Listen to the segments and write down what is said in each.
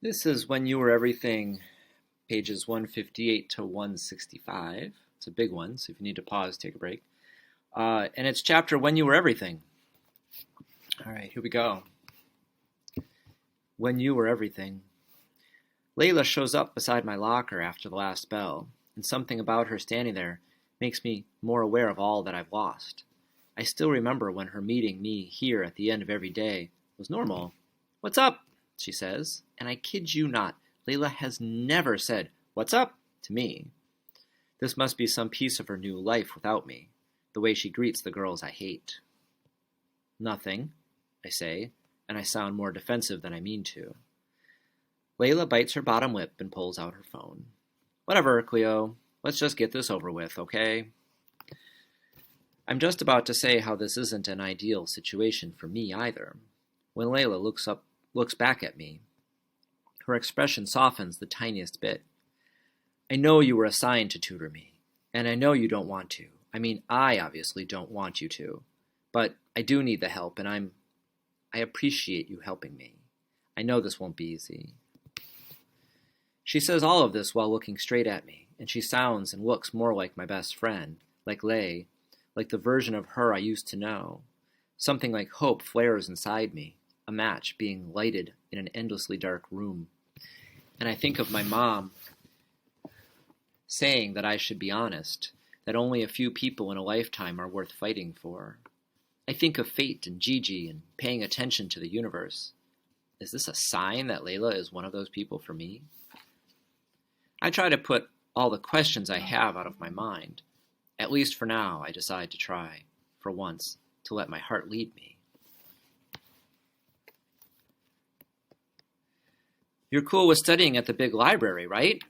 This is When You Were Everything, pages 158 to 165. It's a big one, so if you need to pause, take a break. And it's chapter When You Were Everything. All right, here we go. When You Were Everything. Layla shows up beside my locker after the last bell, and something about her standing there makes me more aware of all that I've lost. I still remember when her meeting me here at the end of every day was normal. "What's up?" she says, and I kid you not, Layla has never said, "What's up?" to me. This must be some piece of her new life without me, the way she greets the girls I hate. "Nothing," I say, and I sound more defensive than I mean to. Layla bites her bottom lip and pulls out her phone. "Whatever, Cleo. Let's just get this over with, okay?" I'm just about to say how this isn't an ideal situation for me either, when Layla looks back at me. Her expression softens the tiniest bit. "I know you were assigned to tutor me, and I know you don't want to. I mean, I obviously don't want you to, but I do need the help, and I appreciate you helping me. I know this won't be easy." She says all of this while looking straight at me, and she sounds and looks more like my best friend, like Lay, like the version of her I used to know. Something like hope flares inside me, a match being lighted in an endlessly dark room. And I think of my mom saying that I should be honest, that only a few people in a lifetime are worth fighting for. I think of fate and Gigi and paying attention to the universe. Is this a sign that Layla is one of those people for me? I try to put all the questions I have out of my mind. At least for now, I decide to try, for once, to let my heart lead me. "You're cool with studying at the big library, right?"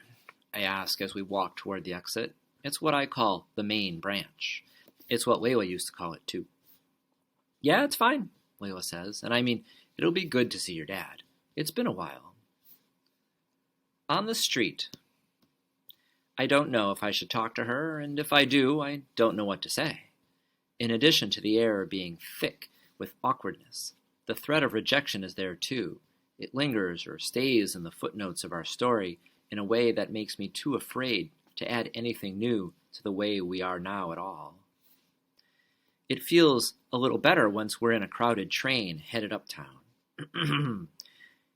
I ask as we walk toward the exit. It's what I call the main branch. It's what Layla used to call it, too. "Yeah, it's fine," Layla says, and I mean, it'll be good to see your dad. It's been a while. On the street. I don't know if I should talk to her, and if I do, I don't know what to say. In addition to the air being thick with awkwardness, the threat of rejection is there too. It lingers or stays in the footnotes of our story in a way that makes me too afraid to add anything new to the way we are now at all. It feels a little better once we're in a crowded train headed uptown.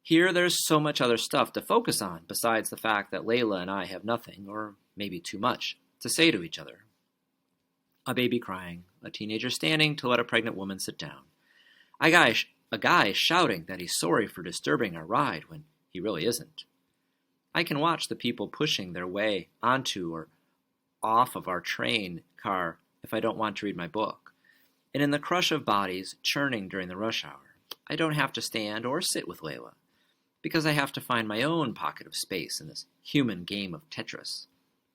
Here there's so much other stuff to focus on besides the fact that Layla and I have nothing, or maybe too much, to say to each other. A baby crying, a teenager standing to let a pregnant woman sit down. A guy shouting that he's sorry for disturbing our ride when he really isn't. I can watch the people pushing their way onto or off of our train car if I don't want to read my book. And in the crush of bodies churning during the rush hour, I don't have to stand or sit with Layla, because I have to find my own pocket of space in this human game of Tetris.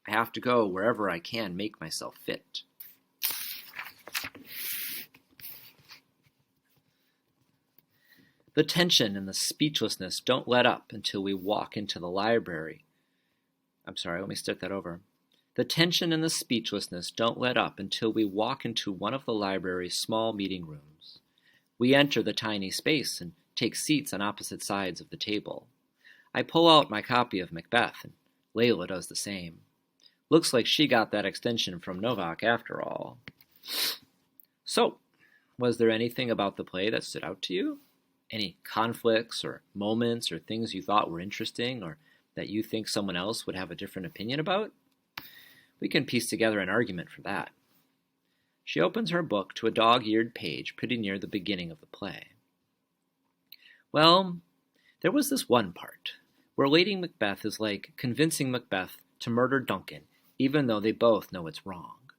I have to go wherever I can make myself fit. The tension and the speechlessness don't let up until we walk into the library. Let me start that over. The tension and the speechlessness don't let up until we walk into one of the library's small meeting rooms. We enter the tiny space and take seats on opposite sides of the table. I pull out my copy of Macbeth, and Layla does the same. Looks like she got that extension from Novak after all. "So, was there anything about the play that stood out to you? Any conflicts or moments or things you thought were interesting or that you think someone else would have a different opinion about? We can piece together an argument for that." She opens her book to a dog-eared page pretty near the beginning of the play. "Well, there was this one part where Lady Macbeth is like convincing Macbeth to murder Duncan, even though they both know it's wrong.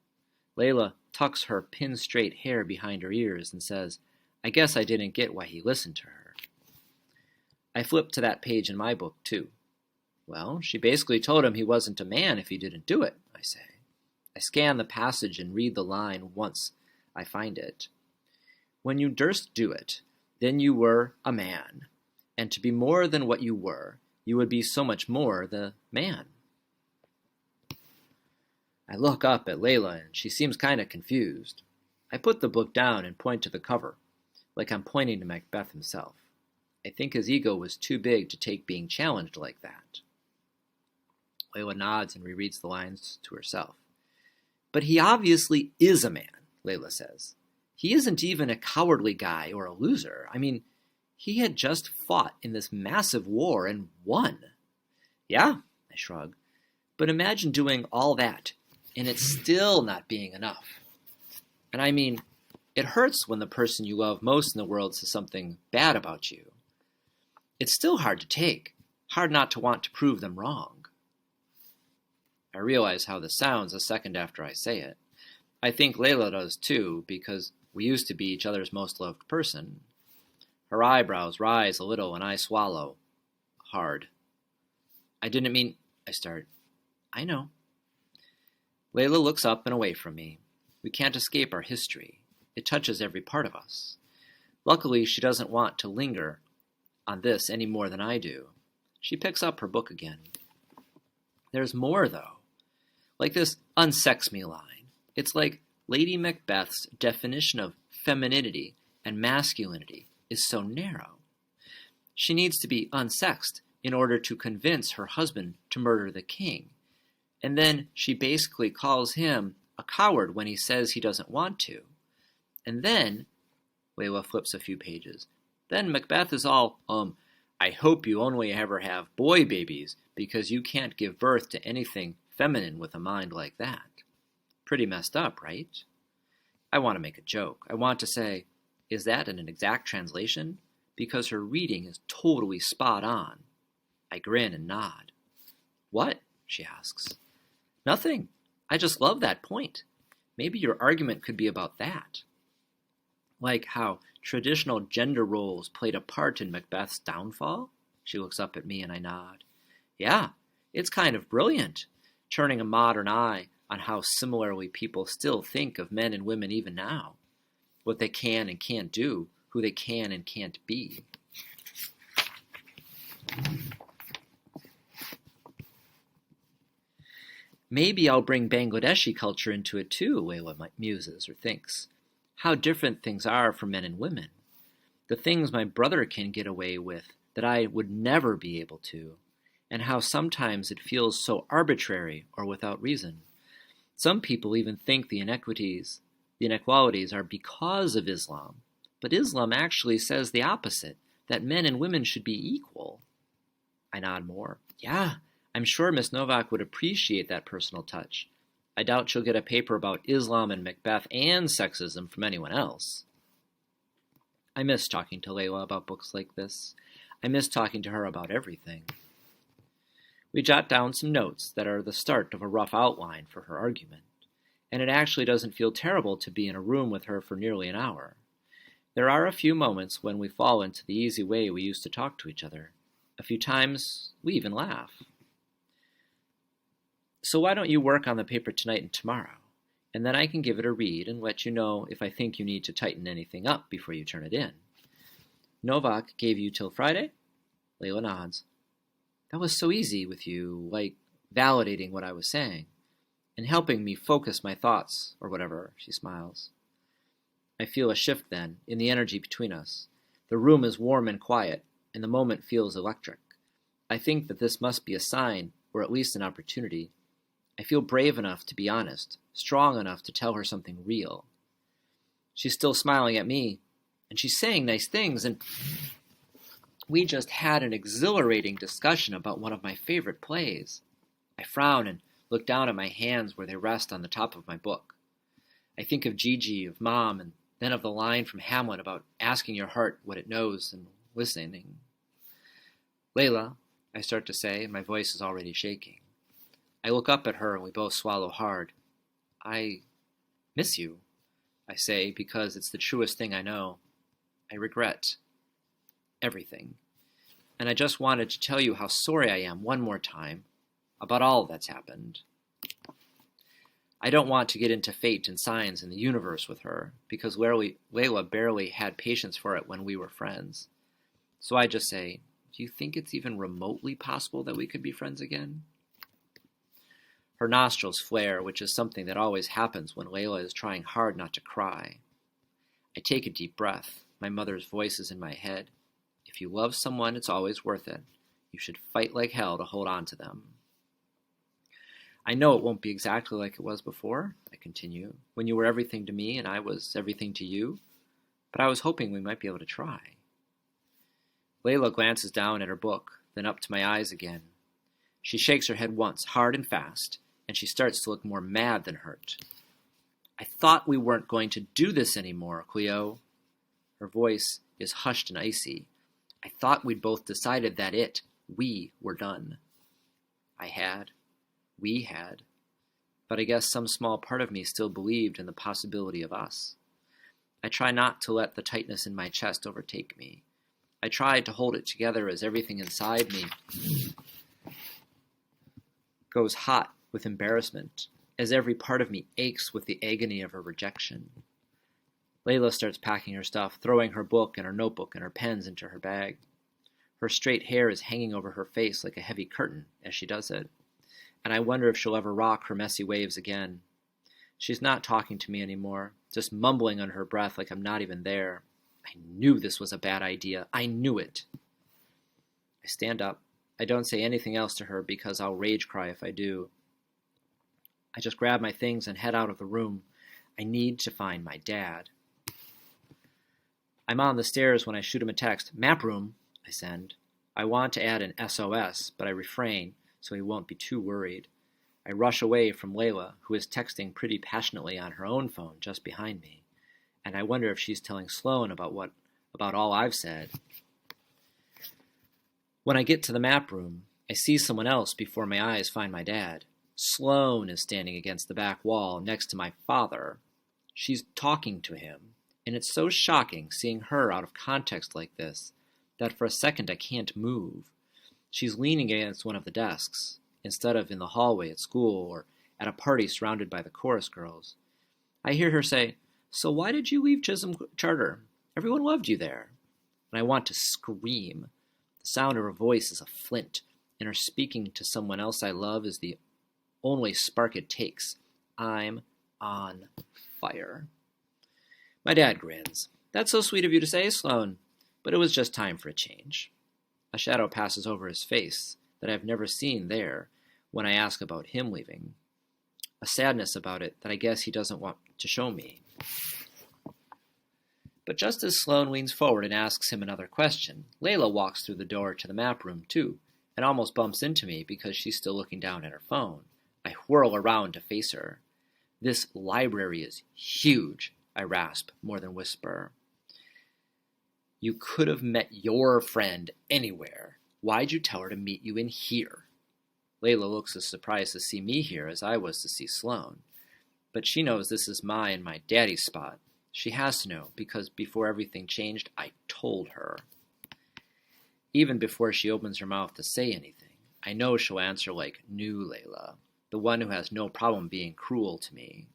Layla tucks her pin-straight hair behind her ears and says, 'I guess I didn't get why he listened to her.' I flip to that page in my book, too. 'Well, she basically told him he wasn't a man if he didn't do it,' I say. I scan the passage and read the line once I find it. 'When you durst do it, then you were a man, and to be more than what you were, you would be so much more the man.' I look up at Layla, and she seems kind of confused. I put the book down and point to the cover, like I'm pointing to Macbeth himself. I think his ego was too big to take being challenged like that. Layla nods and rereads the lines to herself. But he obviously is a man, Layla says. He isn't even a cowardly guy or a loser. I mean, he had just fought in this massive war and won. Yeah, I shrug. But imagine doing all that, and it's still not being enough. And I mean, it hurts when the person you love most in the world says something bad about you. It's still hard to take, hard not to want to prove them wrong. I realize how this sounds a second after I say it. I think Layla does too, because we used to be each other's most loved person. Her eyebrows rise a little and I swallow. Hard. I didn't mean... I start. I know. Layla looks up and away from me. We can't escape our history. It touches every part of us. Luckily, she doesn't want to linger on this any more than I do. She picks up her book again. There's more, though. Like this unsex me line. It's like Lady Macbeth's definition of femininity and masculinity is so narrow. She needs to be unsexed in order to convince her husband to murder the king. And then she basically calls him a coward when he says he doesn't want to. And then, Layla flips a few pages, then Macbeth is all, I hope you only ever have boy babies because you can't give birth to anything feminine with a mind like that. Pretty messed up, right? I want to make a joke. I want to say, is that an exact translation? Because her reading is totally spot on. I grin and nod. What? She asks. Nothing. I just love that point. Maybe your argument could be about that. Like how traditional gender roles played a part in Macbeth's downfall? She looks up at me and I nod. Yeah, it's kind of brilliant, turning a modern eye on how similarly people still think of men and women even now, what they can and can't do, who they can and can't be. Maybe I'll bring Bangladeshi culture into it too, Layla muses or thinks. How different things are for men and women. The things my brother can get away with that I would never be able to, and how sometimes it feels so arbitrary or without reason. Some people even think the inequalities are because of Islam, but Islam actually says the opposite, that men and women should be equal. I nod more. Yeah, I'm sure Miss Novak would appreciate that personal touch. I doubt she'll get a paper about Islam and Macbeth and sexism from anyone else. I miss talking to Layla about books like this. I miss talking to her about everything. We jot down some notes that are the start of a rough outline for her argument, and it actually doesn't feel terrible to be in a room with her for nearly an hour. There are a few moments when we fall into the easy way we used to talk to each other. A few times, we even laugh. So why don't you work on the paper tonight and tomorrow, and then I can give it a read and let you know if I think you need to tighten anything up before you turn it in. Novak gave you till Friday? Layla nods. That was so easy with you, like validating what I was saying, and helping me focus my thoughts, or whatever, she smiles. I feel a shift then, in the energy between us. The room is warm and quiet, and the moment feels electric. I think that this must be a sign, or at least an opportunity. I feel brave enough to be honest, strong enough to tell her something real. She's still smiling at me, and she's saying nice things, and we just had an exhilarating discussion about one of my favorite plays. I frown and look down at my hands where they rest on the top of my book. I think of Gigi, of Mom, and then of the line from Hamlet about asking your heart what it knows and listening. Layla, I start to say, and my voice is already shaking. I look up at her and we both swallow hard. I miss you, I say, because it's the truest thing I know. I regret everything. And I just wanted to tell you how sorry I am one more time about all that's happened. I don't want to get into fate and signs in the universe with her, because Layla barely had patience for it when we were friends. So I just say, do you think it's even remotely possible that we could be friends again? Her nostrils flare, which is something that always happens when Layla is trying hard not to cry. I take a deep breath. My mother's voice is in my head. If If you love someone, it's always worth it. You should fight like hell to hold on to them. I know it won't be exactly like it was before, I continue, when you were everything to me and I was everything to you, but I was hoping we might be able to try. Layla glances down at her book, then up to my eyes again. She shakes her head once, hard and fast, and she starts to look more mad than hurt. I thought we weren't going to do this anymore, Cleo. Her voice is hushed and icy. I thought we'd both decided that we were done. We had. But I guess some small part of me still believed in the possibility of us. I try not to let the tightness in my chest overtake me. I tried to hold it together as everything inside me goes hot with embarrassment, as every part of me aches with the agony of her rejection. Layla starts packing her stuff, throwing her book and her notebook and her pens into her bag. Her straight hair is hanging over her face like a heavy curtain as she does it, and I wonder if she'll ever rock her messy waves again. She's not talking to me anymore, just mumbling under her breath like I'm not even there. I knew this was a bad idea. I knew it. I stand up. I don't say anything else to her because I'll rage cry if I do. I just grab my things and head out of the room. I need to find my dad. I'm on the stairs when I shoot him a text. Map room, I send. I want to add an SOS, but I refrain so he won't be too worried. I rush away from Layla, who is texting pretty passionately on her own phone just behind me, and I wonder if she's telling Sloan about all I've said. When I get to the map room, I see someone else before my eyes find my dad. Sloan is standing against the back wall next to my father. She's talking to him, and it's so shocking seeing her out of context like this that for a second I can't move. She's leaning against one of the desks, instead of in the hallway at school or at a party surrounded by the chorus girls. I hear her say, "So why did you leave Chisholm Charter? Everyone loved you there." And I want to scream. The sound of her voice is a flint, and her speaking to someone else I love is the only spark it takes. I'm on fire. My dad grins. "That's so sweet of you to say, Sloan, but it was just time for a change." A shadow passes over his face that I've never seen there when I ask about him leaving. A sadness about it that I guess he doesn't want to show me. But just as Sloan leans forward and asks him another question, Layla walks through the door to the map room too, and almost bumps into me because she's still looking down at her phone. I whirl around to face her. "This library is huge," I rasp more than whisper. "You could have met your friend anywhere. Why'd you tell her to meet you in here?" Layla looks as surprised to see me here as I was to see Sloan. But she knows this is my and my daddy's spot. She has to know, because before everything changed, I told her. Even before she opens her mouth to say anything, I know she'll answer like new Layla, the one who has no problem being cruel to me.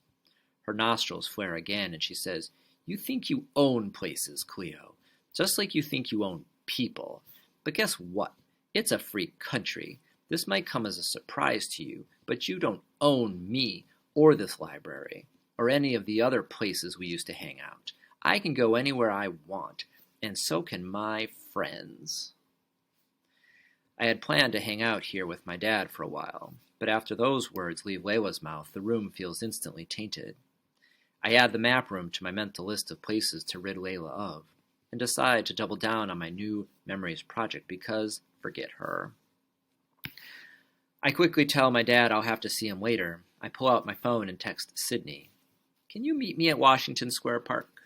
Her nostrils flare again, and she says, "You think you own places, Cleo, just like you think you own people. But guess what? It's a free country. This might come as a surprise to you, but you don't own me or this library or any of the other places we used to hang out. I can go anywhere I want, and so can my friends." I had planned to hang out here with my dad for a while, but after those words leave Layla's mouth, the room feels instantly tainted. I add the map room to my mental list of places to rid Layla of, and decide to double down on my new memories project because, forget her. I quickly tell my dad I'll have to see him later. I pull out my phone and text Sydney. "Can you meet me at Washington Square Park?"